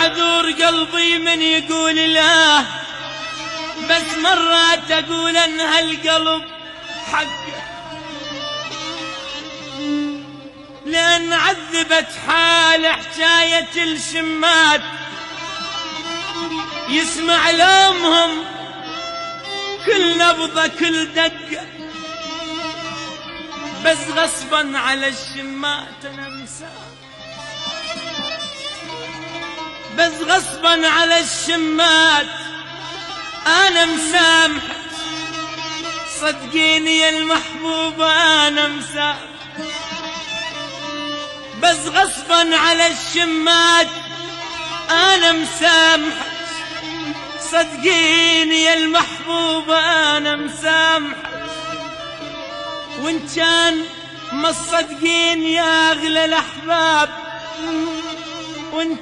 معذور قلبي من يقول لا، بس مرات اقول ان هالقلب حقه، لان عذبت حال حكاية الشمات، يسمع لومهم كل نبضة كل دقة، بس غصبا على الشمات انا مسامح، بس غصبا على الشمات انا مسامح، صدقيني يا المحبوبة انا مسامح، بس غصبا على الشمات انا مسامح، صدقيني يا المحبوبة انا مسامح، وان كان ما تصدقين يا اغلى الاحباب، وان